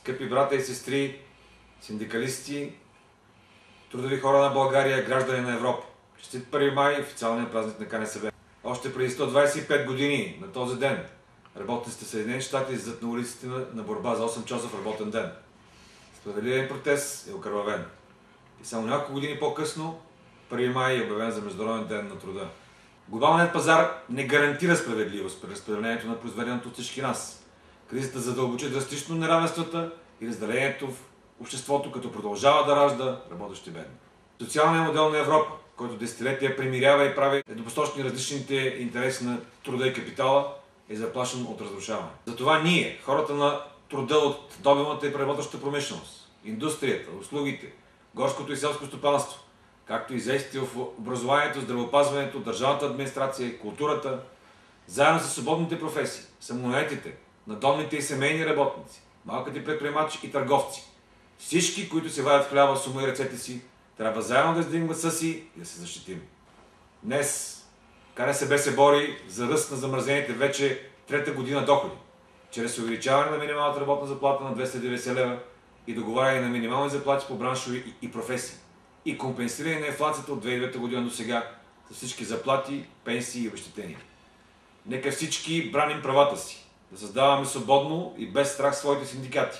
Скъпи брата и сестри, синдикалисти, трудови хора на България, граждани на Европа. Честит 1 май, официалният празник на КНСБ. Още преди 125 години на този ден работниците в Съединените щати излизат на улиците на борба за 8 часов работен ден. Справедливият протест е окървавен. И само няколко години по-късно, 1 май е обявен за Международен ден на труда. Глобалният пазар не гарантира справедливост при разпределението на произведеното от всички нас. Кризата задълбочи драстично неравенствата и разделението в обществото, като продължава да ражда работещи бедни. Социалният модел на Европа, който десетилетия примирява и прави еднопосочни различните интереси на труда и капитала, е заплашен от разрушаване. Затова ние, хората на труда от добивната и преработващата промишленост, индустрията, услугите, горското и селско стопанство, както и заетите в образованието, здравеопазването, държавната администрация и културата, заедно с свободните професии, самонаетите, надомните и семейни работници, малките предприемачи и търговци, всички, които се вадят хляба с ума и ръцете си, трябва заедно да издигнем гласа си и да се защитим. Днес КНСБ се бори за ръст на замразените вече трета година доходи, чрез увеличаване на минималната работна заплата на 290 лева и договаряне на минимални заплати по браншови и професии и компенсиране на инфлацията от 2009 година до сега с всички заплати, пенсии и обезщетения. Нека всички браним правата си, да създаваме свободно и без страх своите синдикати,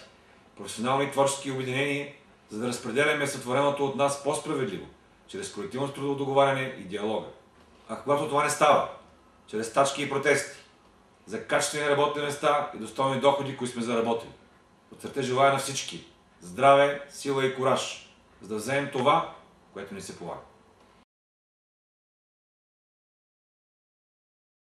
професионални и творчески обединения, за да разпределяме сътвореното от нас по-справедливо, чрез колективно трудово договаряне и диалога. А когато това не става, чрез стачки и протести, за качествени работни места и достойни доходи, които сме заработили. От сърце желая на всички здраве, сила и кураж, за да вземем това, което ни се полага.